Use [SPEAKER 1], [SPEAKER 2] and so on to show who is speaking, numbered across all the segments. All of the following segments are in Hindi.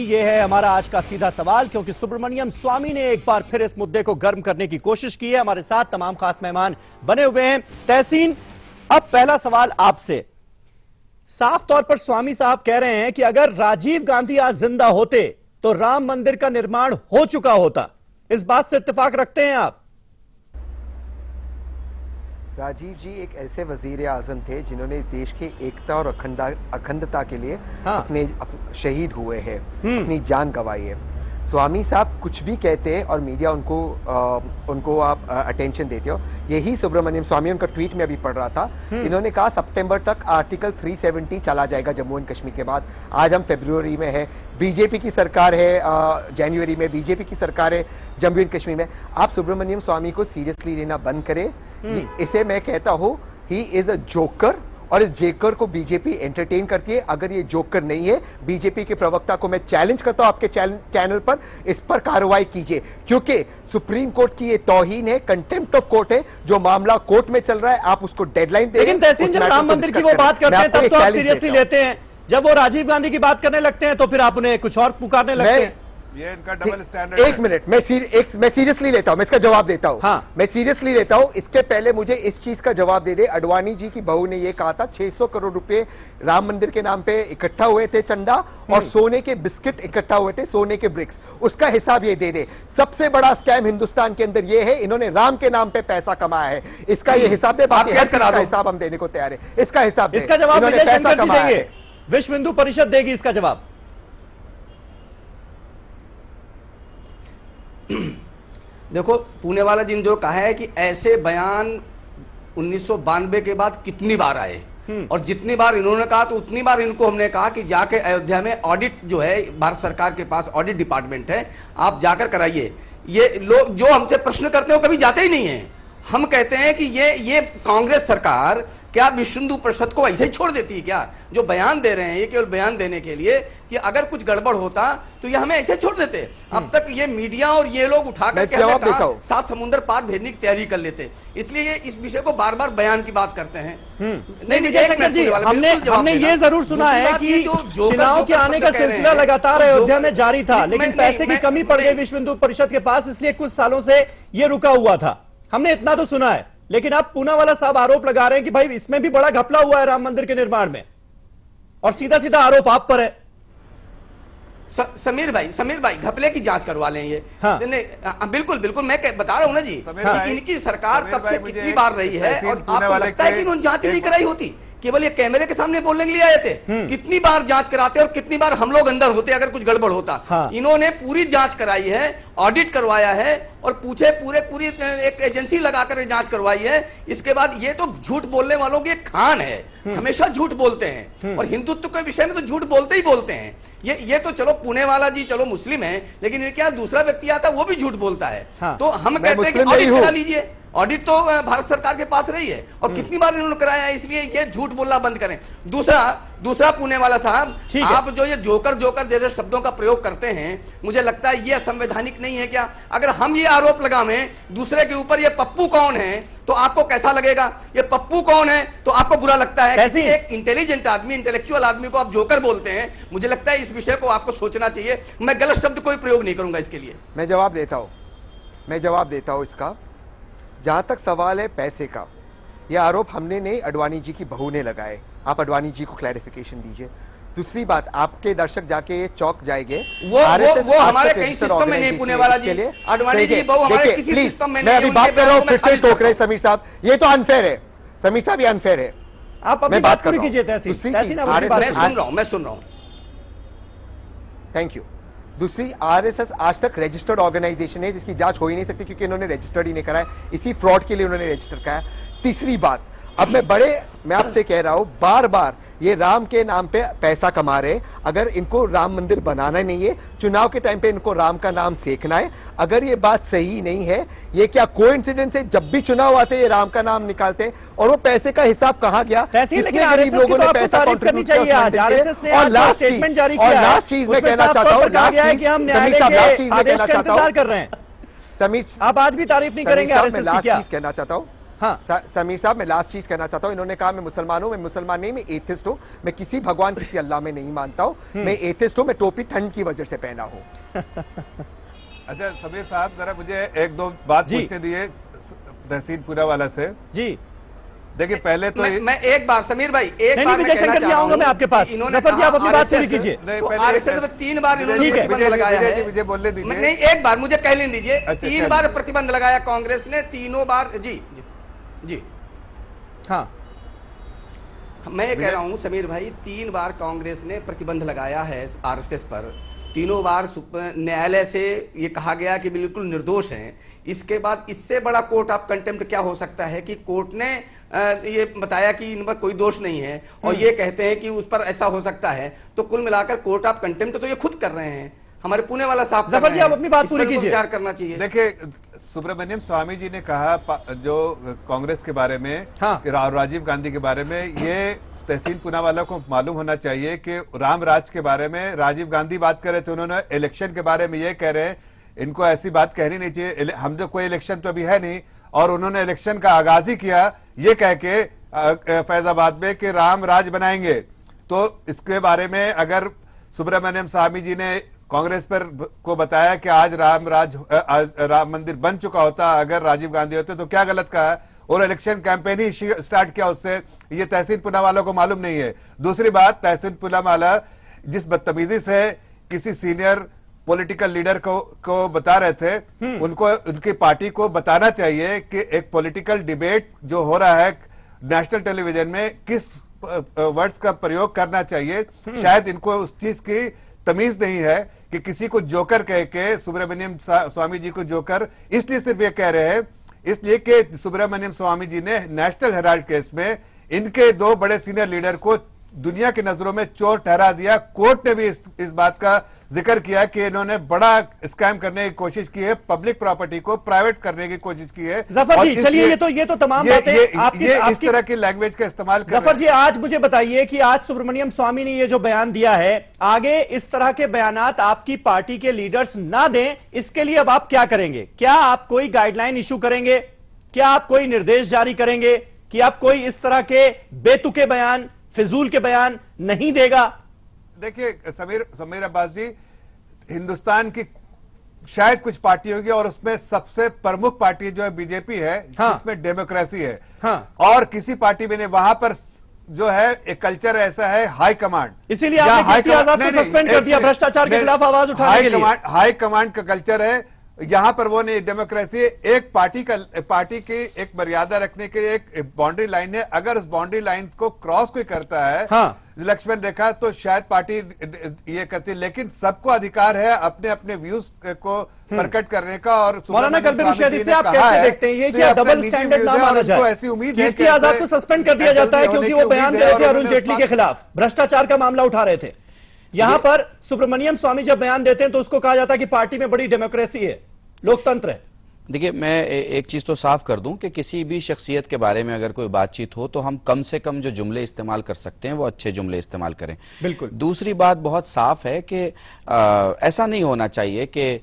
[SPEAKER 1] ये है हमारा आज का सीधा सवाल, क्योंकि सुब्रमण्यम स्वामी ने एक बार फिर इस मुद्दे को गर्म करने की कोशिश की है। हमारे साथ तमाम खास मेहमान बने हुए हैं। तहसीन, अब पहला सवाल आपसे। साफ तौर पर स्वामी साहब कह रहे हैं कि अगर राजीव गांधी आज जिंदा होते तो राम मंदिर का निर्माण हो चुका होता। इस बात से इत्तेफाक रखते हैं आप?
[SPEAKER 2] राजीव जी एक ऐसे वजीर आजम थे जिन्होंने देश के एकता और अखंडता के लिए अपने शहीद हुए हैं, अपनी जान गंवाई है। स्वामी साहब कुछ भी कहते हैं और मीडिया उनको आप अटेंशन देते हो। यही सुब्रमण्यम स्वामी, उनका ट्वीट में अभी पढ़ रहा था, इन्होंने कहा सितंबर तक आर्टिकल 370 चला जाएगा जम्मू एंड कश्मीर के बाद। आज हम फरवरी में है, बीजेपी की सरकार है, जनवरी में बीजेपी की सरकार है जम्मू एंड कश्मीर में। आप सुब्रमण्यम स्वामी को सीरियसली लेना बंद करें। इसे मैं कहता हूं ही इज अ जोकर, और इस जोकर को बीजेपी एंटरटेन करती है। अगर ये जोकर नहीं है, बीजेपी के प्रवक्ता को मैं चैलेंज करता हूं आपके चैनल पर, इस पर कार्रवाई कीजिए, क्योंकि सुप्रीम कोर्ट की ये तौहीन है, कंटेम्प्ट ऑफ कोर्ट है। जो मामला कोर्ट में चल रहा है, आप उसको डेडलाइन दे।
[SPEAKER 1] लेकिन तहसीन, जब राम मंदिर की वो बात करते हैं तब तो आप सीरियसली लेते हैं, जब वो राजीव गांधी की बात करने लगते हैं तो फिर आप उन्हें कुछ और पुकारने लगते हैं।
[SPEAKER 3] ये इनका डबल स्टैंडर्ड।
[SPEAKER 2] एक मिनट, मैं सीरियसली लेता हूं, मैं इसका जवाब देता हूं।
[SPEAKER 1] हाँ।
[SPEAKER 2] मैं सीरियसली लेता हूं। इसके पहले मुझे इस चीज का जवाब दे दे। अडवाणी जी की बहू ने यह कहा था 600 करोड़ रुपए राम मंदिर के नाम पे इकट्ठा हुए थे चंदा, और सोने के बिस्किट इकट्ठा हुए थे, सोने के ब्रिक्स, उसका हिसाब ये दे दे। सबसे बड़ा स्कैम हिंदुस्तान के अंदर ये है, इन्होंने राम के नाम पे पैसा कमाया है, इसका ये हिसाब दे। बाकी इसका हिसाब हम देने को तैयार है। इसका हिसाब,
[SPEAKER 1] इसका जवाब विजय शंकर जी देंगे, विश्व हिंदू परिषद देगी इसका जवाब।
[SPEAKER 4] देखो, पुणे वाला जिन जो कहा है कि ऐसे बयान 1992 के बाद कितनी बार आए, और जितनी बार इन्होंने कहा तो उतनी बार इनको हमने कहा कि जाके अयोध्या में ऑडिट जो है, भारत सरकार के पास ऑडिट डिपार्टमेंट है, आप जाकर कराइए। ये लोग जो हमसे प्रश्न करते हो कभी जाते ही नहीं है। हम कहते हैं कि ये कांग्रेस सरकार क्या विश्व हिंदू परिषद को ऐसे ही छोड़ देती है क्या? जो बयान दे रहे हैं ये केवल बयान देने के लिए कि अगर कुछ गड़बड़ होता तो ये हमें ऐसे छोड़ देते। अब तक ये मीडिया और ये लोग उठाकर के 7 समुद्र पार भेजने की तैयारी कर लेते, इसलिए ये इस विषय को बार बार बयान की बात करते हैं।
[SPEAKER 1] नहीं विजय शंकर जी, हमने ये जरूर सुना है कि चुनाव के आने का सिलसिला लगातार अयोध्या में जारी था, लेकिन पैसे की कमी पड़ गई विश्व हिंदू परिषद के पास, इसलिए कुछ सालों से ये रुका हुआ था। हमने इतना तो सुना है, लेकिन अब पूनावाला साहब आरोप लगा रहे हैं कि भाई इसमें भी बड़ा घपला हुआ है राम मंदिर के निर्माण में, और सीधा सीधा आरोप आप पर है।
[SPEAKER 4] समीर भाई घपले की जांच करवा लें ये।
[SPEAKER 1] हाँ।
[SPEAKER 4] बिल्कुल मैं बता रहा हूं ना जी, इनकी सरकार तब से कितनी बार रही है, और आपको लगता है कि इन्होंने जांच नहीं कराई होती? केवल ये कैमरे के सामने बोलने के लिए आए थे। कितनी बार जांच कराते और कितनी बार हम लोग अंदर होते अगर कुछ गड़बड़ होता।
[SPEAKER 1] हाँ।
[SPEAKER 4] इन्होंने पूरी जांच कराई है, ऑडिट करवाया है, और पूरी एक एजेंसी लगाकर जांच करवाई है। इसके बाद ये तो झूठ बोलने वालों की एक खान है, हमेशा झूठ बोलते हैं, और हिंदुत्व के विषय में तो झूठ बोलते ही बोलते हैं। ये तो चलो पुणे वाला जी चलो मुस्लिम है, लेकिन ये क्या दूसरा व्यक्ति आता है वो भी झूठ बोलता है।
[SPEAKER 1] हाँ।
[SPEAKER 4] तो हम कहते हैं कि ऑडिट करा लीजिए। ऑडिट तो भारत सरकार के पास रही है, और कितनी बार इन्होंने कराया है, इसलिए ये झूठ बोलना बंद करें। दूसरा पुणे वाला साहब, आप जो ये जोकर जैसे शब्दों का प्रयोग करते हैं, मुझे लगता है ये असंवैधानिक नहीं है क्या? अगर हम ये आरोप लगावें दूसरे के ऊपर, ये पप्पू कौन है, तो आपको कैसा लगेगा? ये पप्पू कौन है तो आपको बुरा लगता है? एक इंटेलिजेंट आदमी, इंटेलेक्चुअल आदमी को आप जोकर बोलते हैं। मुझे लगता है इस विषय को आपको सोचना चाहिए। मैं गलत शब्द कोई प्रयोग नहीं करूंगा इसके लिए।
[SPEAKER 2] मैं जवाब देता हूं इसका। जहां तक सवाल है पैसे का, यह आरोप हमने नहीं, अडवाणी जी की बहू ने लगाए। आप अडवाणी जी को क्लैरिफिकेशन दीजिए। दूसरी बात, आपके दर्शक जाके चौक जाएंगे,
[SPEAKER 4] वो हमारे कई सिस्टम में नहीं, पुणे वाला जी, अडवाणी जी बहू हमारे किसी सिस्टम में नहीं।
[SPEAKER 2] मैं अभी बात कर रहा हूं, फिर से टोक रहे समीर साहब, ये तो अनफेयर है। समीर साहब ये अनफेयर है।
[SPEAKER 1] आप अपनी बात पूरी कीजिए। मैं
[SPEAKER 4] सुन रहा हूं।
[SPEAKER 2] Thank you. दूसरी, आरएसएस आज तक रजिस्टर्ड ऑर्गेनाइजेशन है जिसकी जांच हो ही नहीं सकती, क्योंकि इन्होंने रजिस्टर्ड ही नहीं कराया, इसी फ्रॉड के लिए उन्होंने रजिस्टर कराया। तीसरी बात, अब मैं आपसे कह रहा हूं, बार बार ये राम के नाम पे पैसा कमा रहे। अगर इनको राम मंदिर बनाना नहीं है, चुनाव के टाइम पे इनको राम का नाम सेकना है। अगर ये बात सही नहीं है, ये क्या कोइंसिडेंस है? जब भी चुनाव आते ये राम का नाम निकालते हैं, और वो पैसे का हिसाब कहाँ गया?
[SPEAKER 1] कितने गरीब लोगों ने पैसा कंट्रीब्यूट किया? और लास्ट चीज मैं कहना चाहता हूँ, समीर, आप आज भी तारीफ नहीं करेंगे?
[SPEAKER 2] लास्ट चीज कहना चाहता हूँ,
[SPEAKER 1] हाँ।
[SPEAKER 2] समीर साहब, मैं लास्ट चीज कहना चाहता हूँ। इन्होंने कहा मैं मुसलमान हूँ, मैं मुसलमान नहीं, मैं एथिस्ट हूँ, मैं किसी भगवान किसी अल्लाह में नहीं मानता हूँ, मैं एथिस्ट हूँ, मैं टोपी ठंड की वजह से पहना हूँ।
[SPEAKER 3] अच्छा समीर साहब, जरा मुझे एक दो बात पूछने दिए तहसीन पूनावाला से
[SPEAKER 1] जी।
[SPEAKER 3] देखिए पहले तो
[SPEAKER 4] मैं एक बार समीर भाई एक
[SPEAKER 1] नहीं,
[SPEAKER 4] बार
[SPEAKER 1] विजय शंकर जी आऊंगा मैं आपके पास। जफर जी आप अपनी बात पूरी कीजिए।
[SPEAKER 4] आरएसएस में 3 बार इन्होंने प्रतिबंध लगाया है।
[SPEAKER 3] मुझे बोलने दीजिए।
[SPEAKER 4] नहीं, एक बार मुझे कहने दीजिए।
[SPEAKER 3] अच्छा,
[SPEAKER 4] 3 बार प्रतिबंध लगाया कांग्रेस ने, तीनों बार। जी जी जी
[SPEAKER 1] हाँ,
[SPEAKER 4] मैं ये कह रहा हूं समीर भाई, 3 बार कांग्रेस ने प्रतिबंध लगाया है आरएसएस पर। तीनों बार न्यायालय से ये कहा गया कि बिल्कुल निर्दोष हैं। इसके बाद इससे बड़ा कोर्ट ऑफ कंटेम्प्ट क्या हो सकता है कि कोर्ट ने ये बताया कि इन पर कोई दोष नहीं है और ये कहते हैं कि उस पर ऐसा हो सकता है। तो कुल मिलाकर कोर्ट ऑफ कंटेम्प्ट तो ये खुद कर रहे हैं, हमारे पुणे वाला साहब।
[SPEAKER 1] जफर जी आप अपनी बात पूरी कीजिए।
[SPEAKER 4] विचार करना चाहिए।
[SPEAKER 3] देखिए सुब्रमण्यम स्वामी जी ने कहा जो कांग्रेस के बारे में,
[SPEAKER 1] हाँ।
[SPEAKER 3] राजीव गांधी के बारे में, ये तहसीन पूनावाला को मालूम होना चाहिए कि राम राज के बारे में राजीव गांधी बात कर रहे थे, उन्होंने इलेक्शन के बारे में ये कह रहे हैं इनको ऐसी बात कहनी नहीं चाहिए, हम जो कोई इलेक्शन तो अभी है नहीं, और उन्होंने इलेक्शन का आगाज ही किया ये कह के फैजाबाद में कि राम राज बनाएंगे। तो इसके बारे में अगर सुब्रमण्यम स्वामी जी ने कांग्रेस पर को बताया कि आज राम मंदिर बन चुका होता अगर राजीव गांधी होते, तो क्या गलत कहा, और इलेक्शन कैंपेन ही स्टार्ट किया उससे, ये तहसीन पूनावाला को मालूम नहीं है। दूसरी बात, तहसीन पूनावाला जिस बदतमीजी से किसी सीनियर पॉलिटिकल लीडर को बता रहे थे, उनको उनकी पार्टी को बताना चाहिए कि एक पॉलिटिकल डिबेट जो हो रहा है नेशनल टेलीविजन में किस वर्ड्स का प्रयोग करना चाहिए। शायद इनको उस चीज की तमीज नहीं है कि किसी को जोकर कह के, सुब्रमण्यम स्वामी जी को जोकर इसलिए सिर्फ ये कह रहे हैं इसलिए कि सुब्रमण्यम स्वामी जी ने नेशनल हेराल्ड केस में इनके 2 बड़े सीनियर लीडर को दुनिया की नजरों में चोर ठहरा दिया। कोर्ट ने भी इस बात का जिक्र किया कि इन्होंने बड़ा स्कैम करने की कोशिश की है, पब्लिक प्रॉपर्टी को प्राइवेट करने की कोशिश की है।
[SPEAKER 1] जफर जी चलिए, ये तो तमाम बातें
[SPEAKER 3] इस तरह की लैंग्वेज का इस्तेमाल कर
[SPEAKER 1] जफर जी आज मुझे बताइए कि आज सुब्रमण्यम स्वामी ने ये जो बयान दिया है, आगे इस तरह के बयानात आपकी पार्टी के लीडर्स ना दें, इसके लिए अब आप क्या करेंगे? क्या आप कोई गाइडलाइन इशू करेंगे? क्या आप कोई निर्देश जारी करेंगे कि आप कोई इस तरह के बेतुके बयान, फिजूल के बयान नहीं देगा?
[SPEAKER 3] देखिए समीर अब्बास जी, हिंदुस्तान की शायद कुछ पार्टी होगी और उसमें सबसे प्रमुख पार्टी जो है बीजेपी है,
[SPEAKER 1] हाँ।
[SPEAKER 3] जिसमें डेमोक्रेसी है,
[SPEAKER 1] हाँ।
[SPEAKER 3] और किसी पार्टी में नहीं, वहां पर जो है एक कल्चर ऐसा है हाई कमांड,
[SPEAKER 1] इसीलिए आपने कीर्ति आजाद को सस्पेंड कर दिया भ्रष्टाचार के खिलाफ आवाज उठाने के लिए।
[SPEAKER 3] हाई कमांड का कल्चर है यहां पर, वो नहीं डेमोक्रेसी। एक पार्टी की एक मर्यादा रखने के लिए एक बाउंड्री लाइन है, अगर उस बाउंड्री लाइन को क्रॉस कोई करता है,
[SPEAKER 1] हाँ।
[SPEAKER 3] लक्ष्मण रेखा, तो शायद पार्टी ये करती है, लेकिन सबको अधिकार है अपने अपने व्यूज को प्रकट करने का। और
[SPEAKER 1] मौलाना कल्बे मुशैदी से आप कैसे देखते हैं ये कि डबल स्टैंडर्ड ना माना जाए?
[SPEAKER 3] ऐसी उम्मीद है
[SPEAKER 1] कीर्ति आजाद को सस्पेंड कर दिया जाता है क्योंकि वो बयान दे रहे थे अरुण जेटली के खिलाफ, भ्रष्टाचार का मामला उठा रहे थे। यहां पर सुब्रमण्यम स्वामी जब बयान देते हैं तो उसको कहा जाता है कि पार्टी में बड़ी डेमोक्रेसी है, लोकतंत्र है।
[SPEAKER 5] देखिए, मैं एक चीज तो साफ कर दूं कि किसी भी शख्सियत के बारे में अगर कोई बातचीत हो तो हम कम से कम जो जुमले इस्तेमाल कर सकते हैं वो अच्छे जुमले इस्तेमाल करें।
[SPEAKER 1] बिल्कुल।
[SPEAKER 5] दूसरी बात बहुत साफ है कि ऐसा नहीं होना चाहिए कि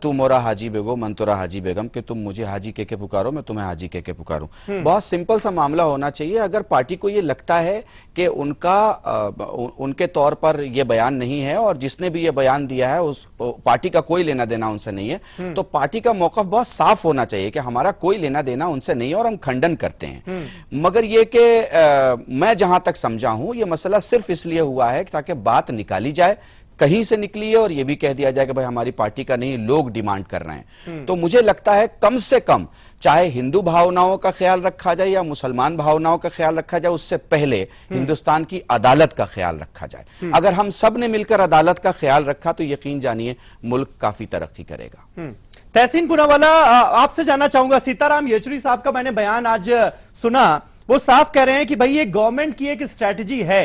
[SPEAKER 5] तू मोरा हाजी बेगो मन तोरा हाजी बेगम, कि तुम मुझे हाजी के पुकारो मैं तुम्हें हाजी के पुकारूं। बहुत सिंपल सा मामला होना चाहिए। अगर पार्टी को ये लगता है कि उनके तौर पर यह बयान नहीं है और जिसने भी ये बयान दिया है उस पार्टी का कोई लेना देना उनसे नहीं है, तो पार्टी का मौकफ बहुत साफ होना चाहिए कि हमारा कोई लेना देना उनसे नहीं है और हम खंडन करते हैं। मगर ये कि मैं जहां तक समझा हूं ये मसला सिर्फ इसलिए हुआ है ताकि बात निकाली जाए, कहीं से निकली है, और ये भी कह दिया जाए कि भाई हमारी पार्टी का नहीं, लोग डिमांड कर रहे हैं। तो मुझे लगता है कम से कम चाहे हिंदू भावनाओं का ख्याल रखा जाए या मुसलमान भावनाओं का ख्याल रखा जाए, उससे पहले हिंदुस्तान की अदालत का ख्याल रखा जाए। अगर हम सब ने मिलकर अदालत का ख्याल रखा तो यकीन जानिए मुल्क काफी तरक्की करेगा।
[SPEAKER 1] तहसीन पूनावाला, आपसे जानना चाहूंगा, सीताराम येचुरी साहब का मैंने बयान आज सुना, वो साफ कह रहे हैं कि भाई ये गवर्नमेंट की एक स्ट्रेटजी है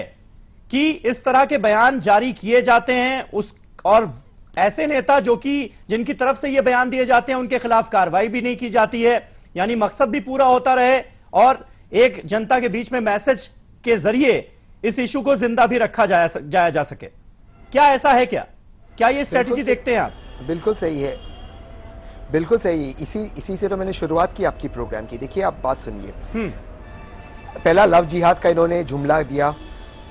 [SPEAKER 1] कि इस तरह के बयान जारी किए जाते हैं और ऐसे नेता जिनकी तरफ से ये बयान दिए जाते हैं उनके खिलाफ कार्रवाई भी नहीं की जाती है, यानी मकसद भी पूरा होता रहे और एक जनता के बीच में मैसेज के जरिए इस इशू को जिंदा भी रखा जाया जा सके। क्या ऐसा है? क्या ये स्ट्रेटजी देखते हैं आप?
[SPEAKER 2] बिल्कुल सही है। बिल्कुल सही। इसी से तो मैंने शुरुआत की आपकी प्रोग्राम की। देखिए आप बात सुनिए, पहला लव जिहाद का इन्होंने जुमला दिया,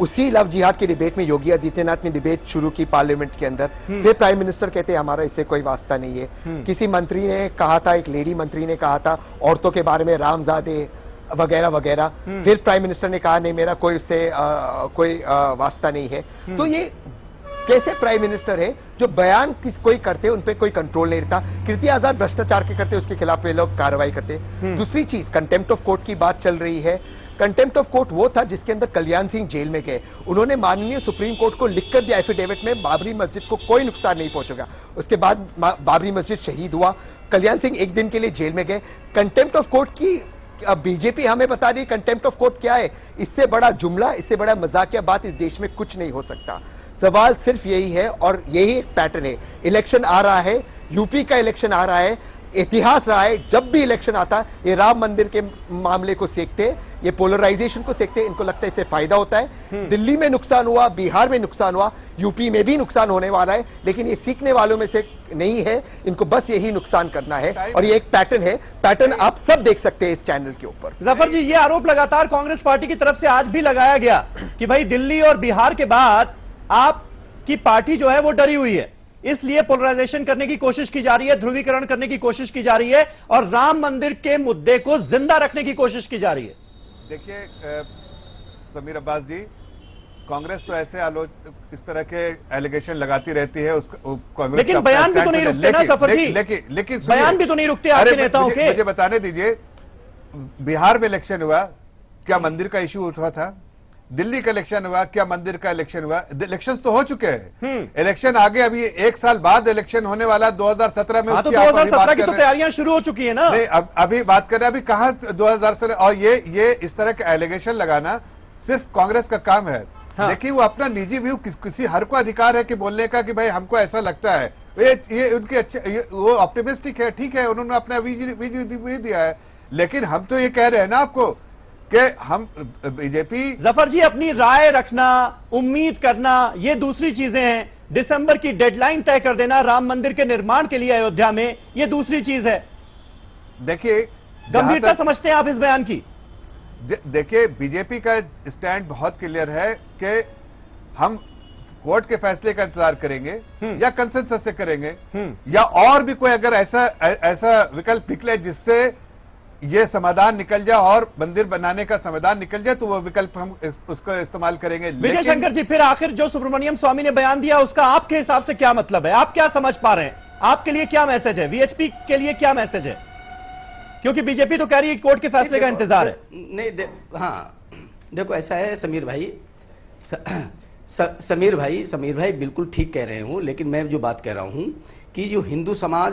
[SPEAKER 2] उसी लव जिहाद के डिबेट में योगी आदित्यनाथ ने डिबेट शुरू की पार्लियामेंट के अंदर। फिर प्राइम मिनिस्टर कहते हैं हमारा इससे कोई वास्ता नहीं है। किसी मंत्री ने कहा था, एक लेडी मंत्री ने कहा था औरतों के बारे में रामजादे वगैरह वगैरह। फिर प्राइम मिनिस्टर ने कहा नहीं मेरा कोई उससे कोई वास्ता नहीं है। तो ये कैसे प्राइम मिनिस्टर है जो बयान कोई करते उन पे कोई कंट्रोल नहीं रहता। कीर्ति आजाद भ्रष्टाचार के करते उसके खिलाफ वे लोग कार्रवाई करते। दूसरी चीज कंटेम्प्ट ऑफ कोर्ट की बात चल रही है। कंटेम्प्ट ऑफ कोर्ट वो था जिसके अंदर कल्याण सिंह जेल में गए, उन्होंने माननीय सुप्रीम कोर्ट को लिखकर दिया एफिडेविट में बाबरी मस्जिद को कोई नुकसान नहीं पहुंचेगा। उसके बाद बाबरी मस्जिद शहीद हुआ, कल्याण सिंह एक दिन के लिए जेल में गए। कंटेम्प्ट ऑफ कोर्ट की अब बीजेपी हमें बता दी कंटेम्प्ट ऑफ कोर्ट क्या है। इससे बड़ा जुमला, इससे बड़ा मजाकिया बात इस देश में कुछ नहीं हो सकता। सवाल सिर्फ यही है और यही एक पैटर्न है। इलेक्शन आ रहा है, यूपी का इलेक्शन आ रहा है, इतिहास रहा है जब भी इलेक्शन आता है ये राम मंदिर के मामले को सेकते, ये पोलराइजेशन को सेकते। इनको लगता है इससे फायदा होता है। दिल्ली में नुकसान हुआ, बिहार में नुकसान हुआ, यूपी में भी नुकसान होने वाला है, लेकिन ये सीखने वालों में से नहीं है। इनको बस यही नुकसान करना है और ये एक पैटर्न है। पैटर्न आप सब देख सकते हैं इस चैनल के ऊपर।
[SPEAKER 1] जफर जी, ये आरोप लगातार कांग्रेस पार्टी की तरफ से आज भी लगाया गया कि भाई दिल्ली और बिहार के बाद आपकी पार्टी जो है वो डरी हुई है, इसलिए पोलराइजेशन करने की कोशिश की जा रही है, ध्रुवीकरण करने की कोशिश की जा रही है और राम मंदिर के मुद्दे को जिंदा रखने की कोशिश की जा रही है।
[SPEAKER 3] देखिए समीर अब्बास जी, कांग्रेस तो ऐसे इस तरह के एलिगेशन लगाती रहती है। कांग्रेस
[SPEAKER 1] लेकिन बयान भी तो नहीं रुकते ना जफर जी,
[SPEAKER 3] लेकिन
[SPEAKER 1] बयान भी तो नहीं रुकते आपके नेताओं के।
[SPEAKER 3] मुझे बताने दीजिए, बिहार में इलेक्शन हुआ, क्या मंदिर का इश्यू उठा था? दिल्ली का इलेक्शन हुआ, क्या मंदिर का इलेक्शन हुआ? इलेक्शन तो हो चुके हैं, इलेक्शन आगे अभी 1 साल बाद इलेक्शन होने वाला 2017 में।
[SPEAKER 1] तो 2017 की तो तैयारियां शुरू हो चुकी है ना।
[SPEAKER 3] नहीं, अभी बात कर रहे हैं, अभी कहां 2017। और ये इस तरह के एलिगेशन लगाना सिर्फ कांग्रेस का काम है। हाँ। देखिए वो अपना निजी व्यू किसी हर को अधिकार है कि बोलने का कि भाई हमको ऐसा लगता है। ये उनके अच्छे, वो ऑप्टिमिस्टिक है, ठीक है, उन्होंने अपना व्यू दिया है। लेकिन हम तो ये कह रहे हैं ना आपको कि हम बीजेपी।
[SPEAKER 1] जफर जी, अपनी राय रखना, उम्मीद करना, ये दूसरी चीजें हैं। दिसंबर की डेडलाइन तय कर देना राम मंदिर के निर्माण के लिए अयोध्या में, ये दूसरी चीज है।
[SPEAKER 3] देखिए
[SPEAKER 1] गंभीरता समझते हैं आप इस बयान की?
[SPEAKER 3] देखिए बीजेपी का स्टैंड बहुत क्लियर है कि हम कोर्ट के फैसले का इंतजार करेंगे या कंसेंसस से करेंगे या और भी कोई अगर ऐसा विकल्प निकले जिससे ये समाधान निकल जाए और मंदिर बनाने का समाधान निकल जाए, तो वो विकल्प हम उसका इस्तेमाल करेंगे।
[SPEAKER 1] विजय शंकर जी, फिर आखिर जो सुब्रमण्यम स्वामी ने बयान दिया उसका आपके हिसाब से क्या मतलब है? आप क्या समझ पा रहे हैं? आपके लिए क्या मैसेज है? वीएचपी के लिए क्या मैसेज है? क्योंकि बीजेपी तो कह रही है कोर्ट के फैसले का इंतजार है।
[SPEAKER 4] नहीं हाँ, देखो ऐसा है समीर भाई, समीर भाई बिल्कुल ठीक कह रहे हो। लेकिन मैं जो बात कह रहा हूं कि जो हिंदू समाज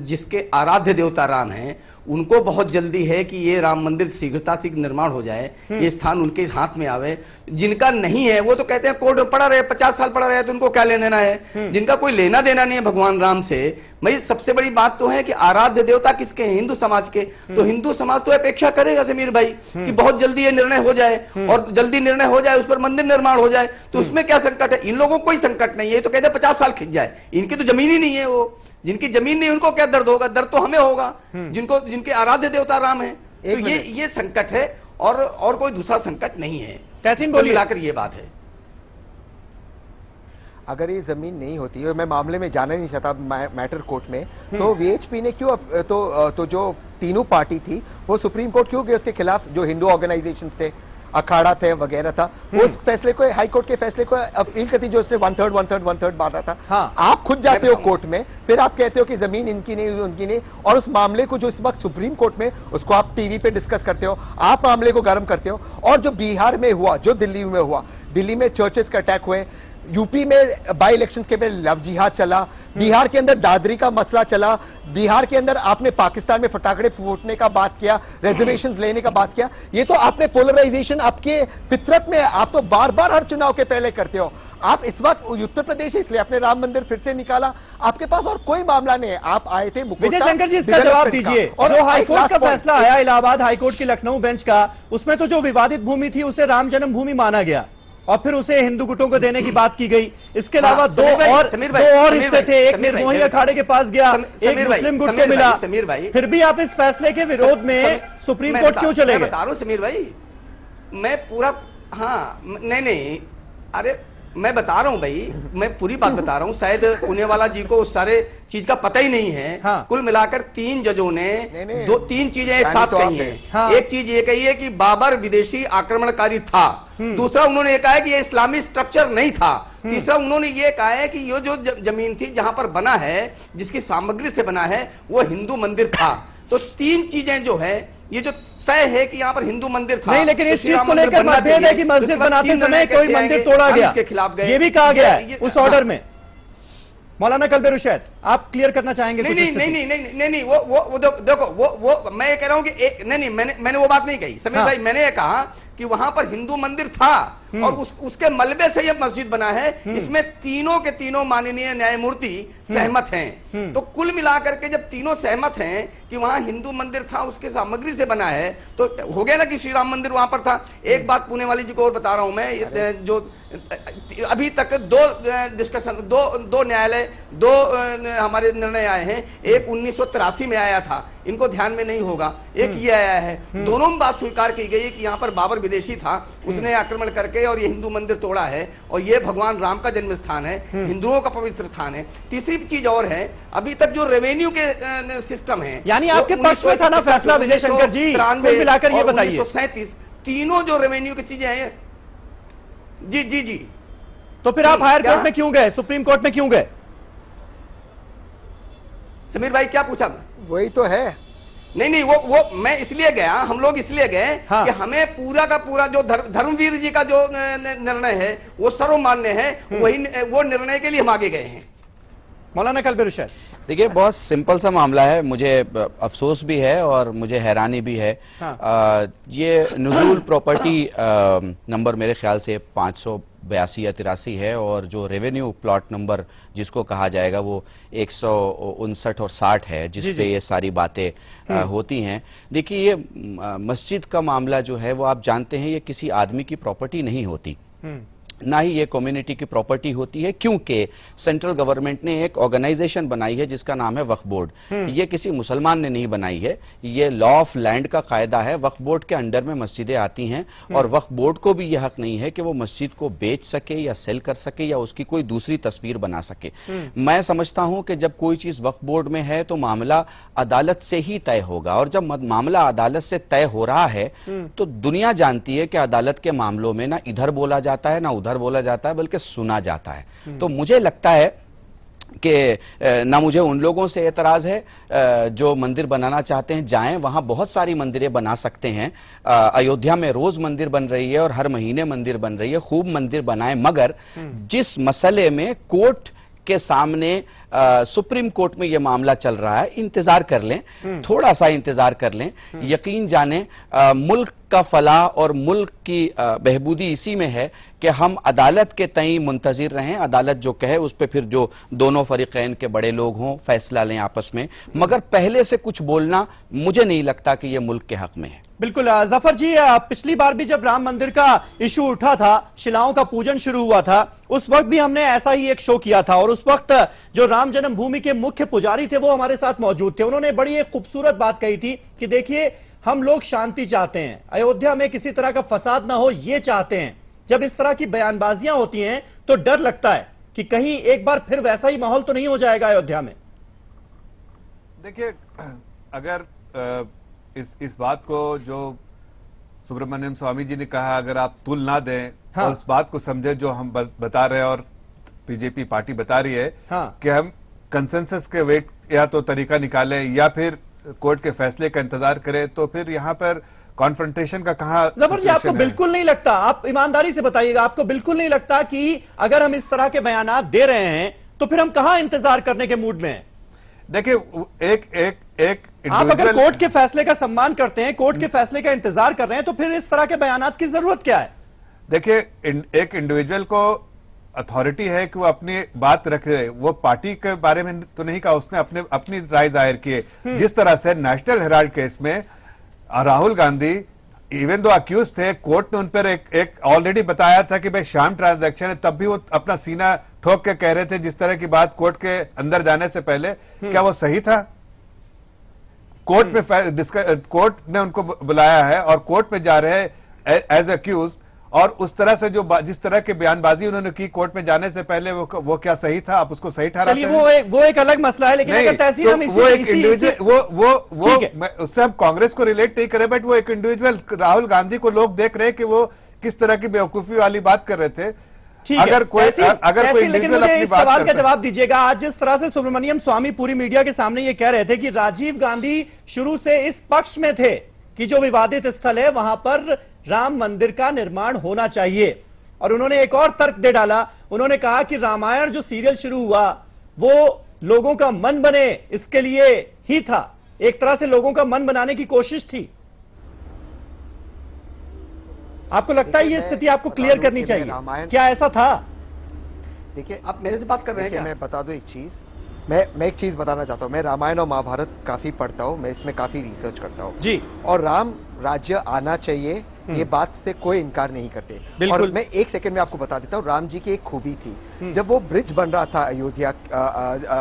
[SPEAKER 4] जिसके आराध्य देवता राम हैं, उनको बहुत जल्दी है कि ये राम मंदिर शीघ्रता से निर्माण हो जाए, ये स्थान उनके हाथ में आवे। जिनका नहीं है वो तो कहते हैं कोर्ट में पड़ा रहे, 50 साल पड़ा रहे, तो उनको क्या लेना देना है? जिनका कोई लेना देना नहीं है भगवान राम से। भाई सबसे बड़ी बात तो है कि आराध्य देवता किसके हैं? हिंदू समाज के। तो हिंदू समाज तो अपेक्षा करेगा समीर भाई कि बहुत जल्दी ये निर्णय हो जाए और जल्दी निर्णय हो जाए, उस पर मंदिर निर्माण हो जाए। तो उसमें क्या संकट है? इन लोगों को कोई संकट नहीं है। तो कहते हैं 50 साल खिंच जाए, इनकी तो जमीन ही नहीं है। वो जिनकी जमीन नहीं उनको क्या दर्द होगा? दर्द तो हमें होगा जिनके आराध्य देवता राम है। तो ये संकट है और कोई दूसरा संकट नहीं है।
[SPEAKER 1] तहसीन बोलिए।
[SPEAKER 4] मिलाकर ये बात है।
[SPEAKER 2] अगर ये जमीन नहीं होती है, मैं मामले में जाना नहीं चाहता मैटर कोर्ट में, तो वीएचपी ने क्यों तो जो तीनों पार्टी थी वो सुप्रीम कोर्ट क्यों गए उसके खिलाफ? जो हिंदू ऑर्गेनाइजेशंस थे, अखाड़ा थे वगैरह था, वो उस फैसले को, हाई कोर्ट के फैसले को अपील करती जो उसने 1/3 बांटा था। हाँ। आप खुद जाते हो कोर्ट में, फिर आप कहते हो कि जमीन इनकी नहीं उनकी नहीं, और उस मामले को जो इस वक्त सुप्रीम कोर्ट में, उसको आप टीवी पे डिस्कस करते हो, आप मामले को गर्म करते हो। और जो बिहार में हुआ, जो दिल्ली में हुआ, दिल्ली में चर्चेस का अटैक हुए, यूपी में बाई इलेक्शंस के पहले लव जिहाद चला, बिहार के अंदर दादरी का मसला चला, बिहार के अंदर आपने पाकिस्तान में फटाकड़े फूटने का बात किया, रिजर्वेशंस लेने का बात किया। ये तो आपने पोलराइजेशन आपके फितरत में, आप तो बार बार हर चुनाव के पहले करते हो। आप इस वक्त उत्तर प्रदेश है इसलिए आपने राम मंदिर फिर से निकाला, आपके पास और कोई मामला नहीं है। आप आए थे
[SPEAKER 1] विजय शंकर जी, इसका जवाब दीजिए। और जो हाईकोर्ट का फैसला आया इलाहाबाद हाईकोर्ट की लखनऊ बेंच का, उसमें तो जो विवादित भूमि थी उसे राम जन्मभूमि माना गया, और फिर उसे हिंदू गुटों को देने की बात की गई। इसके अलावा
[SPEAKER 4] हाँ,
[SPEAKER 1] दो और हिस्से थे, एक निर्मोही अखाड़े के पास गया, एक मुस्लिम गुट को मिला।
[SPEAKER 4] समीर भाई,
[SPEAKER 1] फिर भी आप इस फैसले के विरोध में सुप्रीम कोर्ट क्यों चले गए?
[SPEAKER 4] मैं बता रहा हूं समीर भाई, मैं पूरा, हाँ नहीं, अरे मैं बता रहा हूं भाई, मैं पूरी बात बता रहा हूं। शायद पुणेवाला जी को उस सारे चीज का पता ही नहीं है।
[SPEAKER 1] हाँ।
[SPEAKER 4] कुल मिलाकर 3 जजों ने तीन चीजें एक साथ कही हैं।
[SPEAKER 1] हाँ।
[SPEAKER 4] एक चीज ये कही है कि बाबर विदेशी आक्रमणकारी था। दूसरा उन्होंने ये कहा है कि ये इस्लामी स्ट्रक्चर नहीं था। तीसरा उन्होंने ये कहा है कि ये जो जमीन थी जहां पर बना है, जिसकी सामग्री से बना है, वो हिंदू मंदिर था। तो 3 चीजें जो है, ये जो तय है कि यहाँ पर हिंदू मंदिर था,
[SPEAKER 1] नहीं, लेकिन
[SPEAKER 4] तो
[SPEAKER 1] इस
[SPEAKER 4] श्री
[SPEAKER 1] चीज
[SPEAKER 4] राम
[SPEAKER 1] को
[SPEAKER 4] मंदिर
[SPEAKER 1] लेकर
[SPEAKER 4] बनना
[SPEAKER 1] मतभेद है
[SPEAKER 4] चाहिए।
[SPEAKER 1] कि
[SPEAKER 4] तो
[SPEAKER 1] मस्जिद
[SPEAKER 4] इसके बाद
[SPEAKER 1] बनाते
[SPEAKER 4] 3
[SPEAKER 1] समय
[SPEAKER 4] निर्णय
[SPEAKER 1] कोई
[SPEAKER 4] कैसे
[SPEAKER 1] मंदिर
[SPEAKER 4] आएंगे?
[SPEAKER 1] तोड़ा
[SPEAKER 4] हम
[SPEAKER 1] गया,
[SPEAKER 4] इसके खिलाफ गए।
[SPEAKER 1] ये भी कहा गया है
[SPEAKER 4] ये-
[SPEAKER 1] उस ऑर्डर में। मौलाना कल्बे रुशैद, आप क्लियर करना चाहेंगे?
[SPEAKER 4] नहीं, वो देखो, वो मैं ये कह रहा हूं कि नहीं, मैंने वो बात नहीं कही समीर
[SPEAKER 1] हाँ।
[SPEAKER 4] भाई। मैंने ये कहा कि वहां पर हिंदू मंदिर था और उसके मलबे से यह मस्जिद बना है। इसमें तीनों के तीनों माननीय न्यायमूर्ति सहमत हैं। तो कुल मिलाकर के जब तीनों सहमत हैं कि वहां हिंदू मंदिर था, उसके सामग्री से बना है, तो हो गया ना कि श्री राम मंदिर वहां पर था। एक बात पुणे वाली जी को और बता रहा हूं मैं, जो अभी तक 2 डिस्कशन, 2 न्यायालय, 2 हमारे निर्णय आए हैं। एक 1983 में आया था, इनको ध्यान में नहीं होगा, एक ये आया है। दोनों में बात स्वीकार की गई है कि यहाँ पर बाबर विदेशी था, उसने आक्रमण करके और ये हिंदू मंदिर तोड़ा है, और ये भगवान राम का जन्म स्थान है, हिंदुओं का पवित्र स्थान है। तीसरी चीज और है, अभी तक जो रेवेन्यू के सिस्टम है,
[SPEAKER 1] यानी आपके पक्ष में था ना फैसला विजय शंकर जी? कुल मिलाकर ये बताइए।
[SPEAKER 4] 1937 तीनों जो रेवेन्यू की चीजें हैं। जी।
[SPEAKER 1] तो फिर आप हायर कोर्ट में क्यों गए, सुप्रीम कोर्ट में क्यों गए?
[SPEAKER 4] समीर भाई क्या पूछा?
[SPEAKER 2] वही तो है।
[SPEAKER 4] नहीं, वो मैं इसलिए गया, हम लोग इसलिए गए
[SPEAKER 1] हाँ।
[SPEAKER 4] कि हमें पूरा का पूरा जो धर्मवीर जी का जो निर्णय है वो सर्वमान्य है, वो निर्णय के लिए हम आगे गए हैं।
[SPEAKER 1] मौलाना कल्बे रुशैद,
[SPEAKER 5] देखिए, बहुत सिंपल सा मामला है। मुझे अफसोस भी है और मुझे हैरानी भी है।
[SPEAKER 1] हाँ।
[SPEAKER 5] ये नुज़ूल प्रॉपर्टी नंबर मेरे ख्याल से 582 या 83 है, और जो रेवेन्यू प्लॉट नंबर जिसको कहा जाएगा वो 159 और 60 है, जिसपे ये सारी बातें होती हैं। देखिए, ये मस्जिद का मामला जो है वो आप जानते हैं, ये किसी आदमी की प्रॉपर्टी नहीं होती, ना ही ये कम्युनिटी की प्रॉपर्टी होती है, क्योंकि सेंट्रल गवर्नमेंट ने एक ऑर्गेनाइजेशन बनाई है जिसका नाम है वक्फ बोर्ड। ये किसी मुसलमान ने नहीं बनाई है, ये लॉ ऑफ लैंड का कायदा है। वक्फ बोर्ड के अंडर में मस्जिदें आती हैं, और वक्फ बोर्ड को भी यह हक नहीं है कि वो मस्जिद को बेच सके या सेल कर सके या उसकी कोई दूसरी तस्वीर बना सके। मैं समझता हूं कि जब कोई चीज वक्फ बोर्ड में है तो मामला अदालत से ही तय होगा, और जब मामला अदालत से तय हो रहा है तो दुनिया जानती है कि अदालत के मामलों में ना इधर बोला जाता है ना उधर बोला जाता है, बल्कि सुना जाता है। तो मुझे लगता है कि ना मुझे उन लोगों से एतराज है जो मंदिर बनाना चाहते हैं, जाएं, वहां बहुत सारी मंदिरें बना सकते हैं। अयोध्या में रोज मंदिर बन रही है और हर महीने मंदिर बन रही है, खूब मंदिर बनाएं, मगर जिस मसले में कोर्ट के सामने सुप्रीम कोर्ट में यह मामला चल रहा है, इंतजार कर लें, थोड़ा सा इंतजार कर लें। यकीन जाने मुल्क का फलाह और मुल्क की बहबूदी इसी में है कि हम अदालत के तय मुंतजिर रहें, अदालत जो कहे उस पर फिर जो दोनों फरीकैन के बड़े लोग हों फैसला लें आपस में, मगर पहले से कुछ बोलना मुझे नहीं लगता कि यह मुल्क के हक में है।
[SPEAKER 1] बिल्कुल जफर जी, पिछली बार भी जब राम मंदिर का इशू उठा था, शिलाओं का पूजन शुरू हुआ था, उस वक्त भी हमने ऐसा ही एक शो किया था, और उस वक्त जो राम जन्मभूमि के मुख्य पुजारी थे वो हमारे साथ मौजूद थे। उन्होंने बड़ी एक खूबसूरत बात कही थी कि देखिए, हम लोग शांति चाहते हैं, अयोध्या में किसी तरह का फसाद ना हो ये चाहते हैं। जब इस तरह की बयानबाजियां होती हैं तो डर लगता है कि कहीं एक बार फिर वैसा ही माहौल तो नहीं हो जाएगा अयोध्या में।
[SPEAKER 3] देखिए, अगर इस बात को जो सुब्रमण्यम स्वामी जी ने कहा, अगर आप तुल ना दें,
[SPEAKER 1] हाँ।
[SPEAKER 3] और उस बात को समझे जो हम बता रहे हैं और बीजेपी पार्टी बता रही है,
[SPEAKER 1] हाँ।
[SPEAKER 3] कि हम कंसेंसस के वेट या तो तरीका निकालें या फिर कोर्ट के फैसले का इंतजार करें, तो फिर यहाँ पर कॉन्फ्रंटेशन का कहां
[SPEAKER 1] जफर जी, आपको बिल्कुल नहीं लगता, आप ईमानदारी से बताइएगा, आपको बिल्कुल नहीं लगता कि अगर हम इस तरह के बयानात दे रहे हैं तो फिर हम कहां इंतजार करने के मूड में हैं?
[SPEAKER 3] देखिए, एक
[SPEAKER 1] आप अगर कोर्ट के फैसले का सम्मान करते हैं, कोर्ट के फैसले का इंतजार कर रहे हैं, तो फिर इस तरह के बयानात की जरूरत क्या है?
[SPEAKER 3] देखिए, एक इंडिविजुअल को अथॉरिटी है कि वो अपनी बात रखे, वो पार्टी के बारे में तो नहीं कहा, उसने अपनी राय जाहिर की है। जिस तरह से नेशनल हेराल्ड केस में Rahul Gandhi even though accused थे, कोर्ट ने उन पर एक ऑलरेडी बताया था कि भाई शाम ट्रांजैक्शन है, तब भी वो अपना सीना ठोक के कह रहे थे जिस तरह की बात कोर्ट के अंदर जाने से पहले। क्या वो सही था? कोर्ट ने उनको बुलाया है और कोर्ट में जा रहे हैं एज अक्यूज, और उस तरह से जिस तरह की बयानबाजी उन्होंने की कोर्ट में जाने से पहले, वो क्या सही था? आप उसको सही ठहराते हैं?
[SPEAKER 1] चलिए वो एक अलग मसला है, लेकिन अगर तहसीन हम
[SPEAKER 3] वो एक इंडिविजुअल, उससे हम कांग्रेस को रिलेट नहीं करें, बट वो एक इंडिविजुअल राहुल गांधी को लोग देख रहे हैं कि वो किस तरह की बेवकूफी वाली बात कर रहे थे।
[SPEAKER 1] अगर कोई लेकिन मुझे इस सवाल का जवाब दीजिएगा। आज जिस तरह से सुब्रमण्यम स्वामी पूरी मीडिया के सामने ये कह रहे थे कि राजीव गांधी शुरू से इस पक्ष में थे कि जो विवादित स्थल है वहां पर राम मंदिर का निर्माण होना चाहिए, और उन्होंने एक और तर्क दे डाला। उन्होंने कहा कि रामायण जो सीरियल शुरू हुआ वो लोगों का मन बने इसके लिए ही था, एक तरह से लोगों का मन बनाने की कोशिश थी। आपको लगता है ये स्थिति आपको क्लियर करनी चाहिए? क्या ऐसा था?
[SPEAKER 2] देखिए,
[SPEAKER 4] आप मेरे से बात कर रहे हैं क्या?
[SPEAKER 2] मैं बता दूं एक चीज, मैं एक चीज बताना चाहता हूं। मैं रामायण और महाभारत काफी पढ़ता हूं, मैं इसमें काफी रिसर्च करता हूं
[SPEAKER 1] जी,
[SPEAKER 2] और राम राज्य आना चाहिए, ये बात से कोई इनकार नहीं करते। और मैं एक सेकंड में आपको बता देता हूँ, राम जी की एक खूबी थी, जब वो ब्रिज बन रहा था अयोध्या,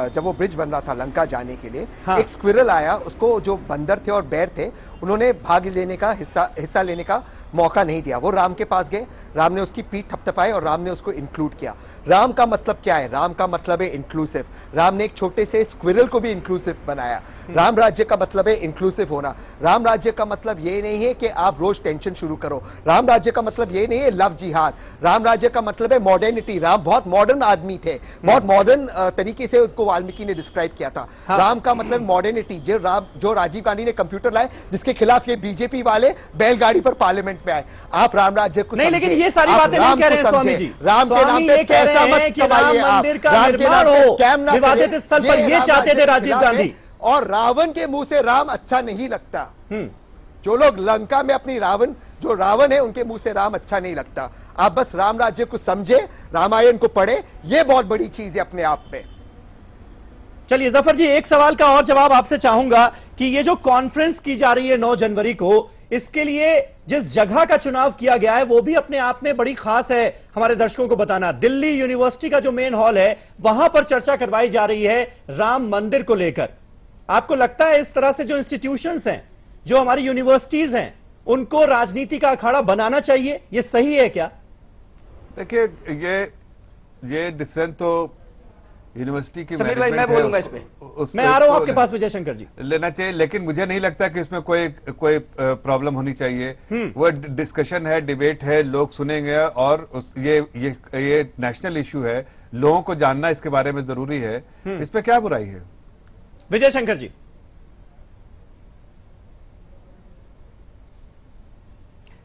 [SPEAKER 2] जब वो ब्रिज बन रहा था लंका जाने के लिए, एक स्क्विरल आया, उसको जो बंदर थे और बैर थे उन्होंने भाग लेने का हिस्सा लेने का मौका नहीं दिया। वो राम के पास गए, राम ने उसकी पीठ थपथपाई और राम ने उसको इंक्लूड किया। राम का मतलब क्या है? राम का मतलब है इंक्लूसिव। राम ने एक छोटे से स्क्विरल को भी इंक्लूसिव बनाया। राम राज्य का मतलब है इंक्लूसिव होना। राम राज्य का मतलब ये नहीं है कि आप रोज टेंशन शुरू करो। राम राज्य का मतलब ये नहीं है लव जिहाद। राम राज्य का मतलब है मॉडर्निटी। राम बहुत मॉडर्न आदमी थे, बहुत मॉडर्न तरीके से उनको वाल्मीकि ने डिस्क्राइब किया था। राम का मतलब मॉडर्निटी। जो राजीव गांधी ने कंप्यूटर लाए जिसके खिलाफ ये बीजेपी वाले बैलगाड़ी पर पार्लियामेंट में आए। आप राम राज्य को
[SPEAKER 1] नहीं, लेकिन ये सारी बातें नहीं कह रहे हैं स्वामी जी।
[SPEAKER 2] राम के नाम पे पैसा मत कमाइए आप।
[SPEAKER 1] मंदिर का निर्माण हो विवादित स्थल पर, ये चाहते थे राजीव गांधी।
[SPEAKER 2] और रावण के मुंह से राम अच्छा नहीं लगता। जो लोग लंका में अपनी जो रावण है उनके मुंह से राम अच्छा नहीं लगता। आप बस राम राज्य को समझे, रामायण को पढ़े, ये बहुत बड़ी चीज है अपने आप में।
[SPEAKER 1] चलिए जफर जी, एक सवाल का और जवाब आपसे चाहूंगा कि ये जो कॉन्फ्रेंस की जा रही है 9 जनवरी को, इसके लिए जिस जगह का चुनाव किया गया है वो भी अपने आप में बड़ी खास है। हमारे दर्शकों को बताना, दिल्ली यूनिवर्सिटी का जो मेन हॉल है वहां पर चर्चा करवाई जा रही है राम मंदिर को लेकर। आपको लगता है इस तरह से जो इंस्टीट्यूशंस हैं, जो हमारी यूनिवर्सिटीज हैं, उनको राजनीति का अखाड़ा बनाना चाहिए? ये सही है क्या?
[SPEAKER 3] देखिए, ये डिसीजन तो यूनिवर्सिटी की
[SPEAKER 4] समीर भाई, मैं बोलूंगा इस पे।
[SPEAKER 1] मैं आ रहा हूं आपके पास विजय शंकर जी।
[SPEAKER 3] लेना चाहिए, लेकिन मुझे नहीं लगता कि इसमें कोई प्रॉब्लम होनी चाहिए। वो डिस्कशन है, डिबेट है, लोग सुनेंगे, और ये नेशनल इश्यू है, लोगों को जानना इसके बारे में जरूरी है। इसमें क्या बुराई है?
[SPEAKER 1] विजय शंकर जी।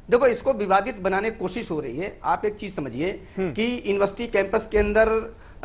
[SPEAKER 4] देखो, इसको विवादित बनाने की कोशिश हो रही है। आप एक चीज समझिए कि यूनिवर्सिटी कैंपस के अंदर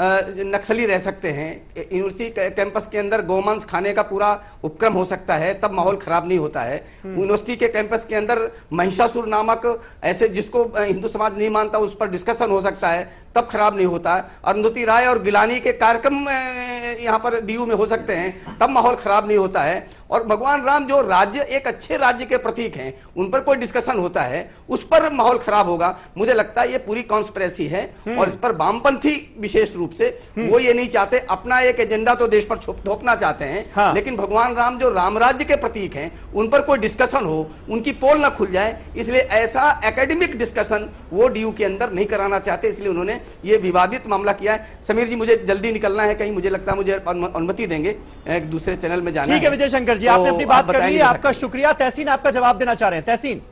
[SPEAKER 4] नक्सली रह सकते हैं, यूनिवर्सिटी कैंपस के अंदर गोमांस खाने का पूरा उपक्रम हो सकता है, तब माहौल खराब नहीं होता है। यूनिवर्सिटी के कैंपस के अंदर महिषासुर नामक ऐसे जिसको हिंदू समाज नहीं मानता उस पर डिस्कशन हो सकता है, तब खराब नहीं होता है। अरुंधति राय और गिलानी के कार्यक्रम यहाँ पर डीयू में हो सकते हैं, तब माहौल खराब नहीं होता है। और भगवान राम जो राज्य एक अच्छे राज्य के प्रतीक हैं, उन पर कोई डिस्कशन होता है, उस पर माहौल खराब होगा। मुझे लगता है ये पूरी कॉन्स्पिरेसी है, और इस पर वामपंथी विशेष रूप से वो ये नहीं चाहते, अपना एक एजेंडा तो देश पर थोपना चाहते हैं। हाँ। लेकिन भगवान राम जो राम राज्य के प्रतीक हैं, उन पर कोई डिस्कशन हो, उनकी पोल ना खुल जाए, इसलिए ऐसा एकेडमिक डिस्कशन वो डीयू के अंदर नहीं कराना चाहते, इसलिए उन्होंने ये विवादित मामला किया है। समीर जी, मुझे जल्दी निकलना है कहीं, मुझे लगता है मुझे अनुमति देंगे एक दूसरे चैनल में जाना है।
[SPEAKER 1] ठीक है विजय शंकर जी, आपने अपनी बात कर ली, आपका शुक्रिया। तहसीन आपका जवाब देना चाह रहे हैं। तहसीन।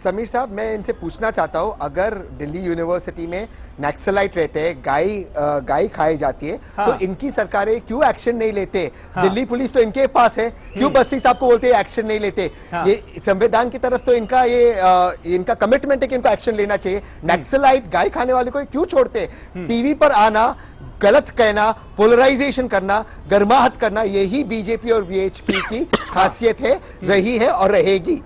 [SPEAKER 2] समीर साहब, मैं इनसे पूछना चाहता हूं, अगर दिल्ली यूनिवर्सिटी में नक्सलाइट रहते हैं, गाय खाई जाती है, हाँ। तो इनकी सरकारें क्यों एक्शन नहीं लेते? हाँ। दिल्ली पुलिस तो इनके पास है, क्यों बस्सी साहब को बोलते हैं एक्शन नहीं लेते? हाँ। ये संविधान की तरफ तो इनका इनका कमिटमेंट है कि इनको एक्शन लेना चाहिए। नक्सलाइट गाय खाने वाले को क्यों छोड़ते? टीवी पर आना, गलत कहना, पोलराइजेशन करना, गर्माहट करना, यही बीजेपी और वीएचपी की खासियत है, रही है और रहेगी।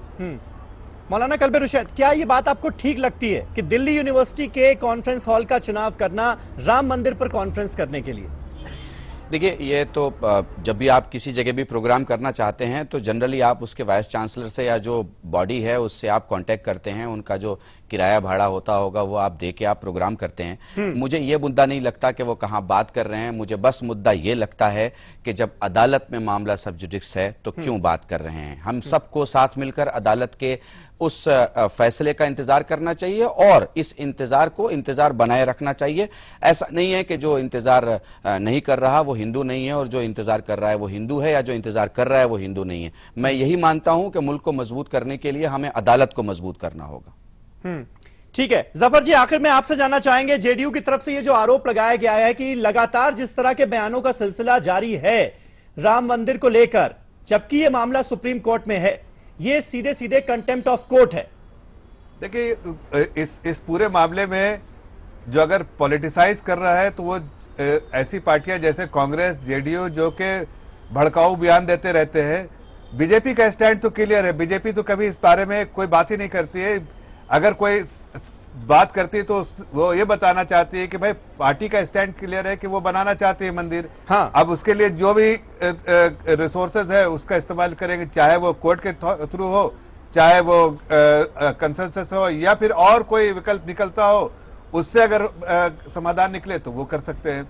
[SPEAKER 1] मौलाना कल्बे रुशैद, क्या ये बात आपको ठीक लगती है कि दिल्ली यूनिवर्सिटी के कॉन्फ्रेंस हॉल का चुनाव करना राम मंदिर पर कॉन्फ्रेंस करने के लिए?
[SPEAKER 5] देखिए, ये तो जब भी आप किसी जगह भी प्रोग्राम करना चाहते हैं तो जनरली आप उसके वाइस चांसलर से या जो बॉडी है उससे आप कांटेक्ट करते हैं, उनका जो किराया भाड़ा होता होगा वो आप दे के आप प्रोग्राम करते हैं। मुझे ये मुद्दा नहीं लगता कि वो कहाँ बात कर रहे हैं, मुझे बस मुद्दा ये लगता है कि जब अदालत में मामला सब जुडिक्स है तो क्यों बात कर रहे हैं। हम सबको साथ मिलकर अदालत के उस फैसले का इंतजार करना चाहिए और इस इंतजार बनाए रखना चाहिए। ऐसा नहीं है कि जो इंतजार नहीं कर रहा वो हिंदू नहीं है और जो इंतजार कर रहा है वो हिंदू है, या जो इंतजार कर रहा है वो हिंदू नहीं है। मैं यही मानता हूं कि मुल्क को मजबूत करने के लिए हमें अदालत को मजबूत करना होगा।
[SPEAKER 1] ठीक है जफर जी, आखिर में आपसे जानना चाहेंगे, जेडीयू की तरफ से ये जो आरोप लगाया गया है कि लगातार जिस तरह के बयानों का सिलसिला जारी है राम मंदिर को लेकर, जबकि ये मामला सुप्रीम कोर्ट में है, ये सीधे सीधे कंटेम्प्ट ऑफ कोर्ट है।
[SPEAKER 3] देखिए, इस पूरे मामले में जो अगर पॉलिटिसाइज कर रहा है तो वो ऐसी पार्टियां जैसे कांग्रेस, जेडीयू जो कि भड़काऊ बयान देते रहते हैं। बीजेपी का स्टैंड तो क्लियर है, बीजेपी तो कभी इस बारे में कोई बात ही नहीं करती है। अगर कोई बात करती है तो वो ये बताना चाहती है कि भाई पार्टी का स्टैंड क्लियर है कि वो बनाना चाहती है मंदिर।
[SPEAKER 1] हाँ।
[SPEAKER 3] अब उसके लिए जो भी रिसोर्सेज है उसका इस्तेमाल करेंगे, चाहे वो कोर्ट के थ्रू हो, चाहे वो कंसेंसस हो, या फिर और कोई विकल्प निकलता हो, उससे अगर समाधान निकले तो वो कर सकते हैं।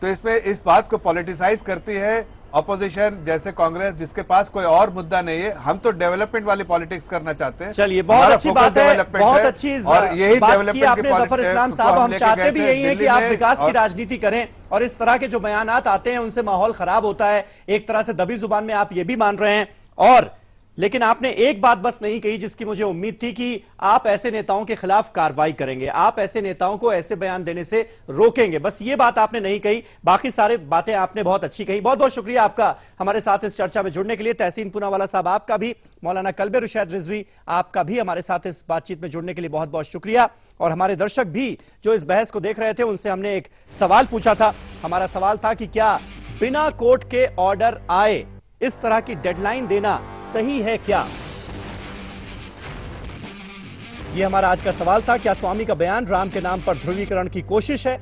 [SPEAKER 3] तो इसमें इस बात को पॉलिटिसाइज करती है ऑपोजिशन जैसे कांग्रेस, जिसके पास कोई और मुद्दा नहीं है। हम तो डेवलपमेंट वाली पॉलिटिक्स करना चाहते हैं।
[SPEAKER 1] चलिए, बहुत अच्छी बात है, बहुत अच्छी
[SPEAKER 3] और यही
[SPEAKER 1] बात की आपने जफर इस्लाम साहब। हम चाहते भी यही है कि आप विकास की राजनीति करें और इस तरह के जो बयानात आते हैं उनसे माहौल खराब होता है, एक तरह से दबी जुबान में आप ये भी मान रहे हैं। और लेकिन आपने एक बात बस नहीं कही जिसकी मुझे उम्मीद थी कि आप ऐसे नेताओं के खिलाफ कार्रवाई करेंगे, आप ऐसे नेताओं को ऐसे बयान देने से रोकेंगे। बस ये बात आपने नहीं कही, बाकी सारे बातें आपने बहुत अच्छी कही। बहुत बहुत शुक्रिया आपका हमारे साथ इस चर्चा में जुड़ने के लिए। तहसीन पूनावाला साहब आपका भी, मौलाना कल्बे रुशैद रिजवी आपका भी हमारे साथ इस बातचीत में जुड़ने के लिए बहुत बहुत शुक्रिया। और हमारे दर्शक भी जो इस बहस को देख रहे थे उनसे हमने एक सवाल पूछा था। हमारा सवाल था कि क्या बिना कोर्ट के ऑर्डर आए इस तरह की डेडलाइन देना सही है क्या? यह हमारा आज का सवाल था। क्या स्वामी का बयान राम के नाम पर ध्रुवीकरण की कोशिश है?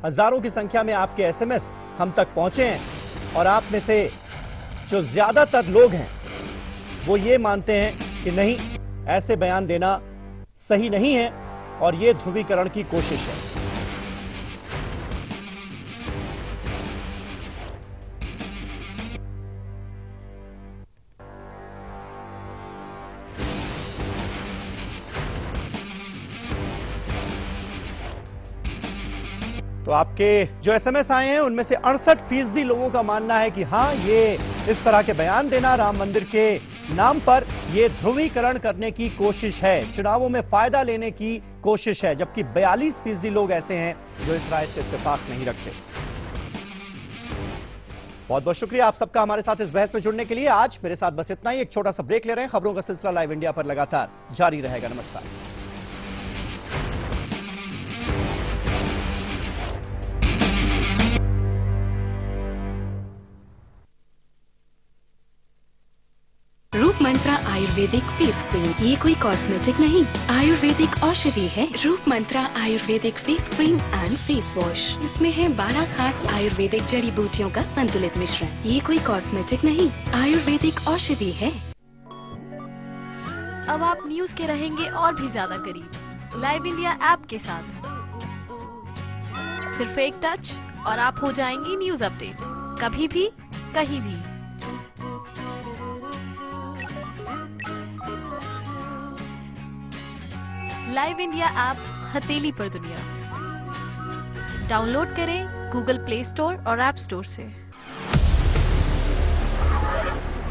[SPEAKER 1] हजारों की संख्या में आपके एसएमएस हम तक पहुंचे हैं और आप में से जो ज्यादातर लोग हैं वो ये मानते हैं कि नहीं, ऐसे बयान देना सही नहीं है और यह ध्रुवीकरण की कोशिश है। तो आपके जो एसएमएस आए हैं उनमें से 68% लोगों का मानना है कि हां, ये इस तरह के बयान देना राम मंदिर के नाम पर ये ध्रुवीकरण करने की कोशिश है, चुनावों में फायदा लेने की कोशिश है, जबकि 42% लोग ऐसे हैं जो इस राय से इत्तेफाक नहीं रखते। बहुत बहुत शुक्रिया आप सबका हमारे साथ इस बहस में जुड़ने के लिए। आज मेरे साथ बस इतना ही। एक छोटा सा ब्रेक ले रहे हैं। खबरों का सिलसिला लाइव इंडिया पर लगातार जारी रहेगा। नमस्कार।
[SPEAKER 6] रूप मंत्रा आयुर्वेदिक फेस क्रीम, ये कोई कॉस्मेटिक नहीं, आयुर्वेदिक औषधि है। Roop Mantra Ayurvedic face cream and face wash, इसमें है 12 खास आयुर्वेदिक जड़ी बूटियों का संतुलित मिश्रण। ये कोई कॉस्मेटिक नहीं, आयुर्वेदिक औषधि है।
[SPEAKER 7] अब आप न्यूज के रहेंगे और भी ज्यादा करीब लाइव इंडिया ऐप के साथ। सिर्फ एक टच और आप हो जाएंगे न्यूज अपडेट, कभी भी कहीं भी। लाइव इंडिया ऐप हथेली पर दुनिया। डाउनलोड करें गूगल प्ले स्टोर और ऐप स्टोर से।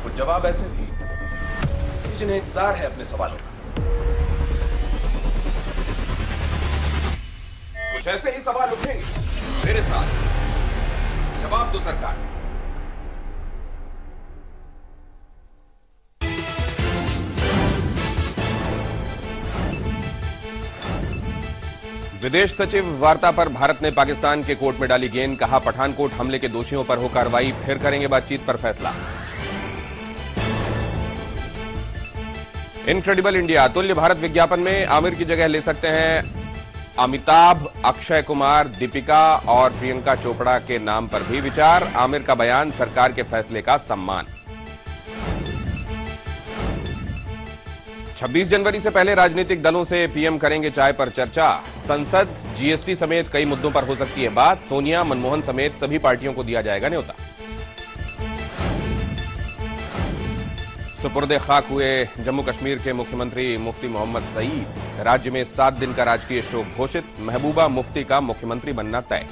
[SPEAKER 8] कुछ जवाब ऐसे भी जिन्हें इंतजार है अपने सवालों का। कुछ ऐसे ही सवाल उठेंगे मेरे साथ। जवाब दो सरकार। विदेश सचिव वार्ता पर भारत ने पाकिस्तान के कोर्ट में डाली गेंद, कहा पठानकोट हमले के दोषियों पर हो कार्रवाई, फिर करेंगे बातचीत पर फैसला। इनक्रेडिबल इंडिया तुल्य भारत विज्ञापन में आमिर की जगह ले सकते हैं अमिताभ, अक्षय कुमार, दीपिका और प्रियंका चोपड़ा के नाम पर भी विचार। आमिर का बयान सरकार के फैसले का सम्मान। 26 जनवरी से पहले राजनीतिक दलों से पीएम करेंगे चाय पर चर्चा। संसद, जीएसटी समेत कई मुद्दों पर हो सकती है बात। सोनिया, मनमोहन समेत सभी पार्टियों को दिया जाएगा न्योता। सुपुर्दे खाक हुए जम्मू कश्मीर के मुख्यमंत्री मुफ्ती मोहम्मद सईद। राज्य में 7 दिन का राजकीय शोक घोषित। महबूबा मुफ्ती का मुख्यमंत्री बनना तय।